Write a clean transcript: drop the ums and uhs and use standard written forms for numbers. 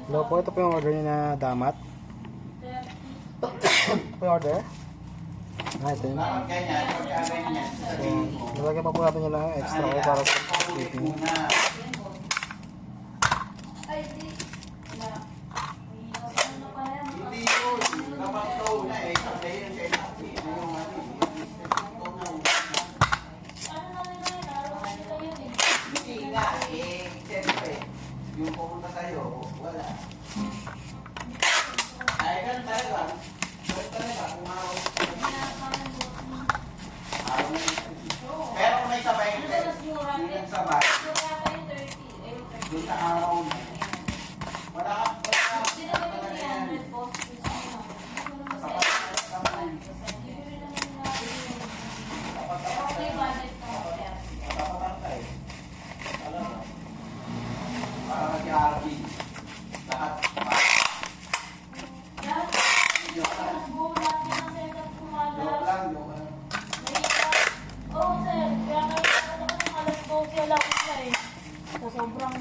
Hello po, ito po yung order niya na damat. Ito po yung order. Ito yun. So, nalagyan pa po natin yung lang extra ko para sa shipping. Yung pumunta sa'yo, wala. Ay, ganun talaga. Ganun talaga. Kumawag. Pero kung may sabay, hindi lang sabay. Doon sa araw na. Wala ka. Para mag-i-RP. Lahat. Joke lang. Oo, sir. Kaya nga, alas 12 lang na eh. Sa sobrang